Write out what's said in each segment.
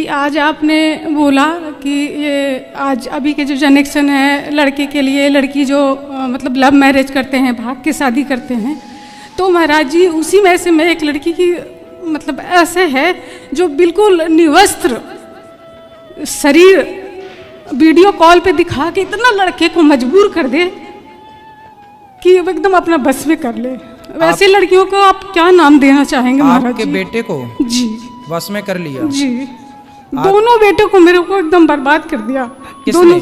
कि आज आपने बोला कि ये आज अभी के जो जनरेशन है लड़के के लिए लड़की जो मतलब लव मैरिज करते हैं, भाग के शादी करते हैं, तो महाराज जी उसी में से मैं एक लड़की की मतलब ऐसे है जो बिल्कुल निवस्त्र शरीर वीडियो कॉल पे दिखा के इतना लड़के को मजबूर कर दे कि वो एकदम अपना बस में कर ले। वैसे लड़कियों को आप क्या नाम देना चाहेंगे महाराज जी? आपके बेटे को जी बस में कर लिया? जी, दोनों बेटे को मेरे को एकदम बर्बाद कर दिया। किसने?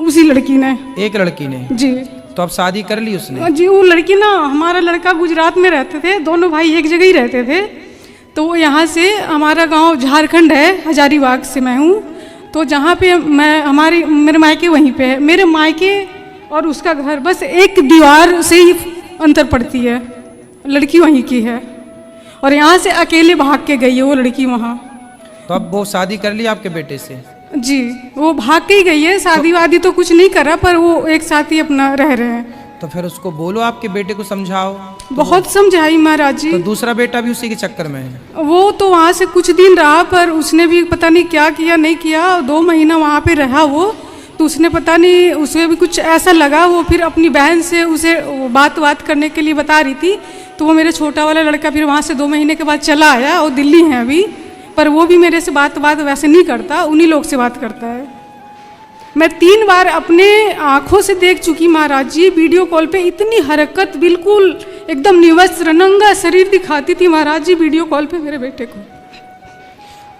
उसी लड़की ने। एक लड़की ने? जी। तो अब शादी कर ली उसने? जी, वो लड़की ना, हमारा लड़का गुजरात में रहते थे, दोनों भाई एक जगह ही रहते थे। तो वो यहाँ से, हमारा गांव झारखंड है, हजारीबाग से मैं हूँ। तो जहाँ पे मेरे मायके वहीं पे है। मेरे मायके और उसका घर बस एक दीवार से ही अंतर पड़ती है। लड़की वहीं की है और यहाँ से अकेले भाग के गई है वो लड़की वहाँ। तो अब वो शादी कर ली आपके बेटे से? जी, वो भाग के ही गई है। शादी वादी तो कुछ नहीं करा, पर वो एक साथ ही अपना रह रहे हैं। तो फिर उसको बोलो, आपके बेटे को समझाओ। बहुत समझाई महाराज जी। तो दूसरा बेटा भी उसी के चक्कर में है? वो तो वहाँ से कुछ दिन रहा, पर उसने भी पता नहीं क्या किया नहीं किया। 2 महीना वहाँ पे रहा वो, तो उसने पता नहीं, उसे भी कुछ ऐसा लगा। वो फिर अपनी बहन से उसे बात करने के लिए बता रही थी। तो वो मेरा छोटा वाला लड़का फिर वहाँ से 2 महीने के बाद चला आया। वो दिल्ली है अभी, पर वो भी मेरे से बात वैसे नहीं करता, उन्हीं लोग से बात करता है। मैं 3 बार अपने आँखों से देख चुकी महाराज जी, वीडियो कॉल पे इतनी हरकत, बिल्कुल एकदम निवस्त्र नंगा शरीर दिखाती थी महाराज जी वीडियो कॉल पे मेरे बेटे को।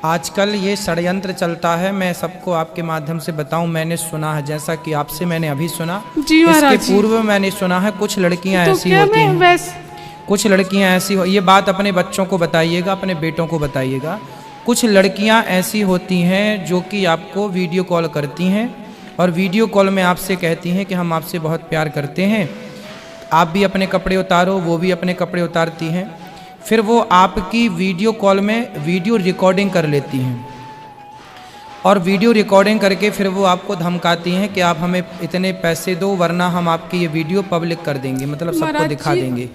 आजकल ये षड्यंत्र चलता है, मैं सबको आपके माध्यम से बताऊं, मैंने सुना है, जैसा कि आपसे मैंने अभी सुना, जी महाराज, इसके पूर्व मैंने सुना है कुछ लड़कियां तो ऐसी होती हैं, कुछ लड़कियां ऐसी हो, ये बात अपने बच्चों को बताइएगा, अपने बेटों को बताइएगा। कुछ लड़कियां ऐसी होती हैं जो कि आपको वीडियो कॉल करती हैं और वीडियो कॉल में आपसे कहती हैं कि हम आपसे बहुत प्यार करते हैं, आप भी अपने कपड़े उतारो, वो भी अपने कपड़े उतारती हैं। फिर वो आपकी वीडियो कॉल में वीडियो रिकॉर्डिंग कर लेती हैं और वीडियो रिकॉर्डिंग करके फिर वो आपको धमकाती हैं कि आप हमें इतने पैसे दो वरना हम आपकी ये वीडियो पब्लिक कर देंगे, मतलब सबको दिखा देंगे।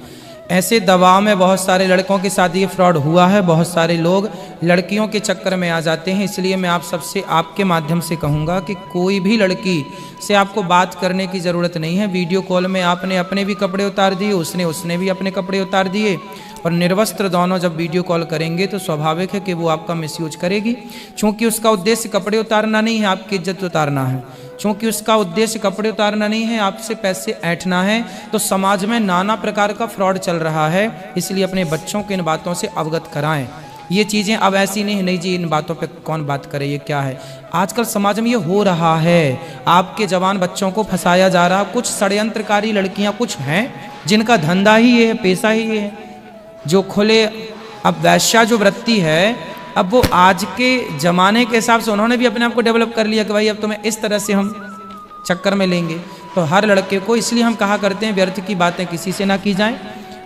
ऐसे दबाव में बहुत सारे लड़कों के साथ ये फ्रॉड हुआ है, बहुत सारे लोग लड़कियों के चक्कर में आ जाते हैं। इसलिए मैं आप सबसे आपके माध्यम से कहूँगा कि कोई भी लड़की से आपको बात करने की ज़रूरत नहीं है। वीडियो कॉल में आपने अपने भी कपड़े उतार दिए, उसने भी अपने कपड़े उतार दिए और निर्वस्त्र दोनों जब वीडियो कॉल करेंगे तो स्वाभाविक है कि वो आपका मिसयूज करेगी। चूँकि उसका उद्देश्य कपड़े उतारना नहीं है, आपकी इज्जत उतारना है। चूँकि उसका उद्देश्य कपड़े उतारना नहीं है, आपसे पैसे ऐंठना है, तो समाज में नाना प्रकार का फ्रॉड चल रहा है। इसलिए अपने बच्चों को इन बातों से अवगत कराएं। ये चीज़ें अब ऐसी नहीं जी इन बातों पे कौन बात करे, ये क्या है। आजकल समाज में ये हो रहा है, आपके जवान बच्चों को फंसाया जा रहा। कुछ षड्यंत्रकारी लड़कियां कुछ हैं जिनका धंधा ही ये है, पैसा ही ये है, जो खुले अब वैश्या जो वृत्ति है, अब वो आज के ज़माने के हिसाब से उन्होंने भी अपने आप को डेवलप कर लिया कि भाई अब तुम्हें इस तरह से हम चक्कर में लेंगे। तो हर लड़के को, इसलिए हम कहा करते हैं व्यर्थ की बातें किसी से ना की जाएं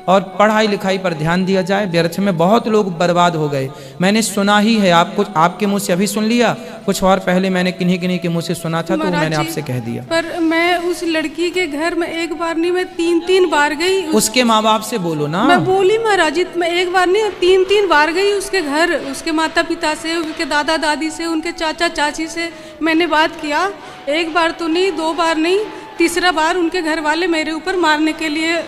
और पढ़ाई लिखाई पर ध्यान दिया जाए। व्यर्थ में बहुत लोग बर्बाद हो गए, मैंने सुना ही है। आप कुछ आपके मुंह से अभी सुन लिया, कुछ और पहले मैंने किन्हीं के मुंह से सुना था, तो मैंने आपसे कह दिया। पर मैं उस लड़की के घर में एक बार नहीं, मैं 3 बार गई। उसके माँ बाप से बोलो ना। मैं बोली महाराज जी, मैं एक बार नहीं 3 बार गई उसके घर। उसके माता पिता से, उनके दादा दादी से, उनके चाचा चाची से मैंने बात किया। 1 बार तो नहीं, 2 बार नहीं, तीसरा बार उनके घर वाले मेरे ऊपर मारने के लिए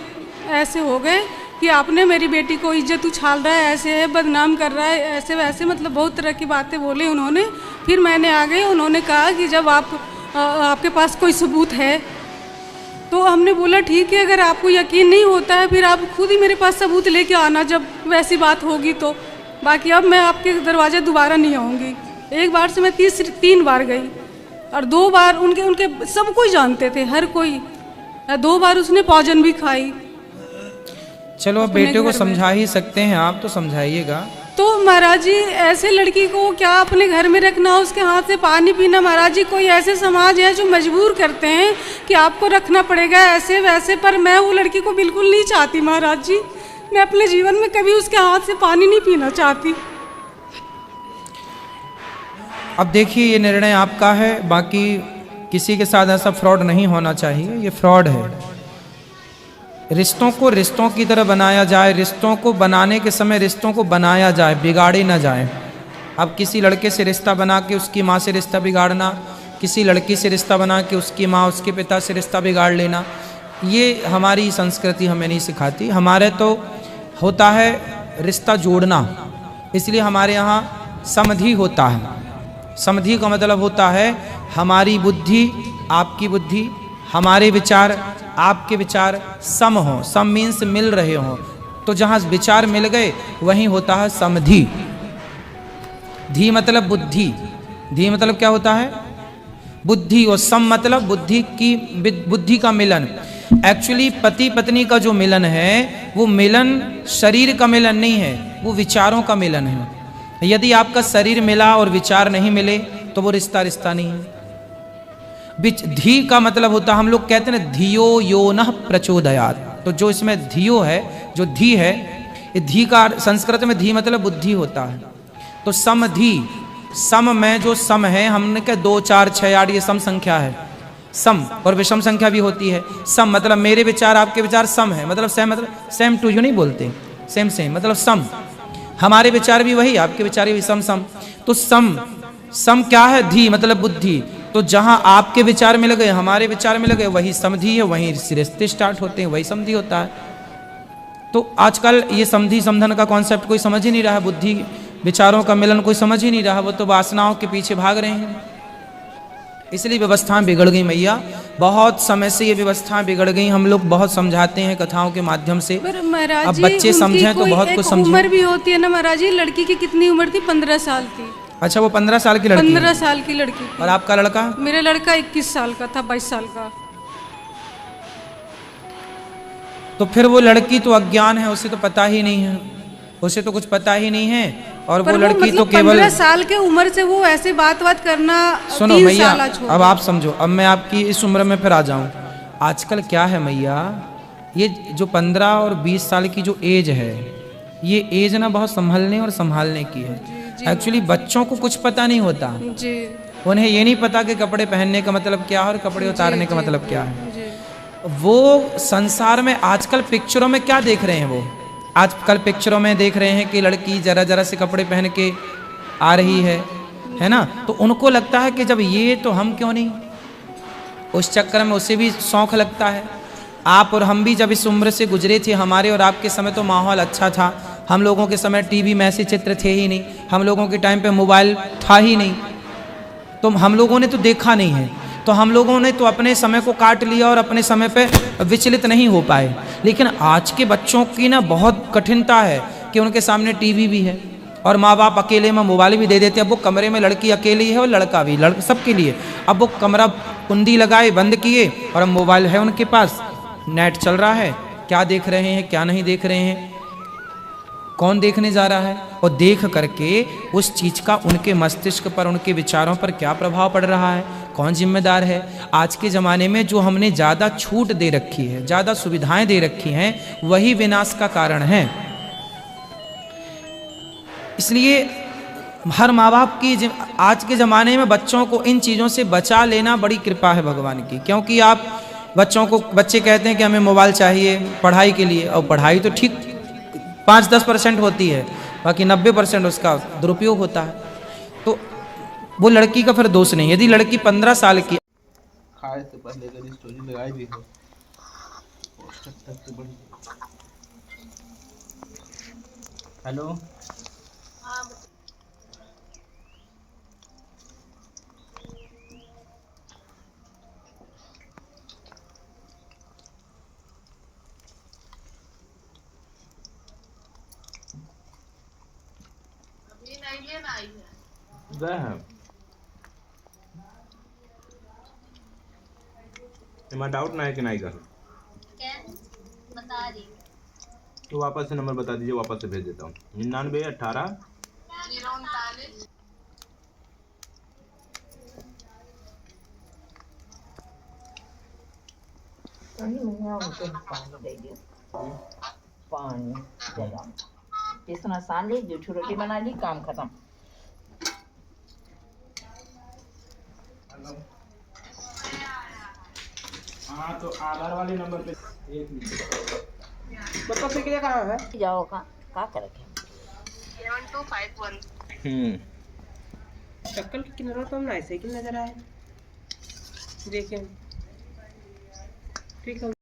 ऐसे हो गए कि आपने मेरी बेटी को इज्जत उछाल रहा है, ऐसे है, बदनाम कर रहा है, ऐसे वैसे, मतलब बहुत तरह की बातें बोली उन्होंने। फिर मैंने आ गई, उन्होंने कहा कि जब आपके पास कोई सबूत है, तो हमने बोला ठीक है, अगर आपको यकीन नहीं होता है फिर आप खुद ही मेरे पास सबूत लेके आना जब वैसी बात होगी तो। बाकी अब मैं आपके दरवाजे दोबारा नहीं आऊँगी। 1 बार से मैं 3 बार गई और 2 बार उनके सब कोई जानते थे, हर कोई। 2 बार उसने पॉइजन भी खाई। चलो अब बेटे को समझा ही सकते हैं आप, तो समझाइएगा। तो महाराज जी ऐसे लड़की को क्या अपने घर में रखना, उसके हाथ से पानी पीना? महाराज जी कोई ऐसे समाज है जो मजबूर करते हैं कि आपको रखना पड़ेगा ऐसे वैसे, पर मैं वो लड़की को बिल्कुल नहीं चाहती महाराज जी। मैं अपने जीवन में कभी उसके हाथ से पानी नहीं पीना चाहती। अब देखिए, ये निर्णय आपका है, बाकी किसी के साथ ऐसा फ्रॉड नहीं होना चाहिए, ये फ्रॉड है। रिश्तों को रिश्तों की तरह बनाया जाए, रिश्तों को बनाने के समय रिश्तों को बनाया जाए, बिगाड़े ना जाए। अब किसी लड़के से रिश्ता बना के उसकी माँ से रिश्ता बिगाड़ना, किसी लड़की से रिश्ता बना के उसकी माँ उसके पिता से रिश्ता बिगाड़ लेना, ये हमारी संस्कृति हमें नहीं सिखाती। हमारे तो होता है रिश्ता जोड़ना, इसलिए हमारे यहाँ समधि होता है। समधि का मतलब होता है हमारी बुद्धि आपकी बुद्धि, हमारे विचार आपके विचार सम हो। सम मीन्स मिल रहे हों, तो जहाँ विचार मिल गए वहीं होता है समधि। धी मतलब बुद्धि, धी मतलब क्या होता है? बुद्धि, और सम मतलब बुद्धि का मिलन। एक्चुअली पति पत्नी का जो मिलन है वो मिलन शरीर का मिलन नहीं है, वो विचारों का मिलन है। यदि आपका शरीर मिला और विचार नहीं मिले तो वो रिश्ता नहीं है। धी का मतलब होता, हम लोग कहते हैं धियो यो नः प्रचोदयात्, तो जो इसमें धियो है, जो धी है, ये धी का संस्कृत में धी मतलब बुद्धि होता है। तो समधि, सम में जो सम है, हमने कहा 2 4 6 8 ये सम संख्या है। सम और विषम संख्या भी होती है। सम मतलब मेरे विचार आपके विचार सम है, मतलब सेम, मतलब सेम टू यू नहीं बोलते, सेम सेम मतलब सम। हमारे विचार भी वही, आपके विचार भी सम सम। तो सम क्या है? धी मतलब बुद्धि। तो जहां आपके विचार मिल गए, हमारे विचार मिल गए, वही समधि है, वहीं रिश्ते स्टार्ट होते हैं, वही समधि होता है। तो आजकल ये समधि समधन का कॉन्सेप्ट कोई समझ ही नहीं रहा, बुद्धि विचारों का मिलन कोई समझ ही नहीं रहा, वो तो वासनाओं के पीछे भाग रहे हैं। इसलिए व्यवस्थाएं बिगड़ गई मैया, बहुत समय से ये व्यवस्थाएं बिगड़ गई। हम लोग बहुत समझाते हैं कथाओं के माध्यम से, अब बच्चे समझें तो बहुत कुछ समझें। उम्र भी होती है ना महाराज जी, लड़की की कितनी उम्र थी? 15 साल थी। अच्छा, वो 15 साल की लड़की? 15 साल की लड़की थी। और आपका लड़का? मेरा लड़का 21 साल का था, 22 साल का। तो फिर वो लड़की तो अज्ञान है, उसे तो पता ही नहीं है, उसे तो कुछ पता ही नहीं है। और वो लड़की मतलब तो केवल 15 साल के उम्र से वो ऐसे बात करना। सुनो मैया, अब आप समझो, अब मैं आपकी इस उम्र में फिर आ जाऊं। आजकल क्या है मैया, ये जो 15 और 20 साल की जो एज है, ये एज ना बहुत संभलने और संभालने की है। एक्चुअली बच्चों को कुछ पता नहीं होता जी। उन्हें ये नहीं पता कि कपड़े पहनने का मतलब क्या है और कपड़े उतारने का मतलब क्या है। वो संसार में आजकल पिक्चरों में क्या देख रहे हैं, वो आजकल पिक्चरों में देख रहे हैं कि लड़की जरा जरा से कपड़े पहन के आ रही है ना, तो उनको लगता है कि जब ये तो हम क्यों नहीं, उस चक्कर में उसे भी शौक लगता है। आप और हम भी जब इस उम्र से गुजरे थे, हमारे और आपके समय तो माहौल अच्छा था। हम लोगों के समय टीवी में ऐसे चित्र थे ही नहीं, हम लोगों के टाइम पे मोबाइल था ही नहीं, तो हम लोगों ने तो देखा नहीं है, तो हम लोगों ने तो अपने समय को काट लिया और अपने समय पे विचलित नहीं हो पाए। लेकिन आज के बच्चों की ना बहुत कठिनता है कि उनके सामने टीवी भी है और माँ बाप अकेले में मोबाइल भी दे देते हैं। अब वो कमरे में लड़की अकेली है और लड़का भी, सबके लिए। अब वो कमरा कुंडी लगाए बंद किए और अब मोबाइल है उनके पास, नेट चल रहा है, क्या देख रहे हैं क्या नहीं देख रहे हैं, कौन देखने जा रहा है, और देख करके उस चीज़ का उनके मस्तिष्क पर, उनके विचारों पर क्या प्रभाव पड़ रहा है, कौन जिम्मेदार है। आज के ज़माने में जो हमने ज़्यादा छूट दे रखी है, ज़्यादा सुविधाएं दे रखी हैं, वही विनाश का कारण है। इसलिए हर माँ बाप की आज के ज़माने में बच्चों को इन चीज़ों से बचा लेना बड़ी कृपा है भगवान की। क्योंकि आप बच्चे कहते हैं कि हमें मोबाइल चाहिए पढ़ाई के लिए, और पढ़ाई तो ठीक 5-10% होती है, बाकी 90% उसका दुरुपयोग होता है। तो वो लड़की का फिर दोष नहीं। यदि लड़की 15 साल की खाए से पहले अगर स्टोरी लगाई भी हो, हेलो गए हैं डाउट ना है कि नहीं कर बता रही तो वापस से नंबर बता दीजिए, वापस से भेज देता हूँ। 99 18 पानी बेसन आसान ली, जूठी रोटी बना ली, काम खत्म। हाँ तो आधार वाले नंबर पे 1 मिनट तो फिक्र कहाँ है जाओ का करे 7251 शक्ल की नजर तो हम ऐसे ही नजर आए देखें ठीक है।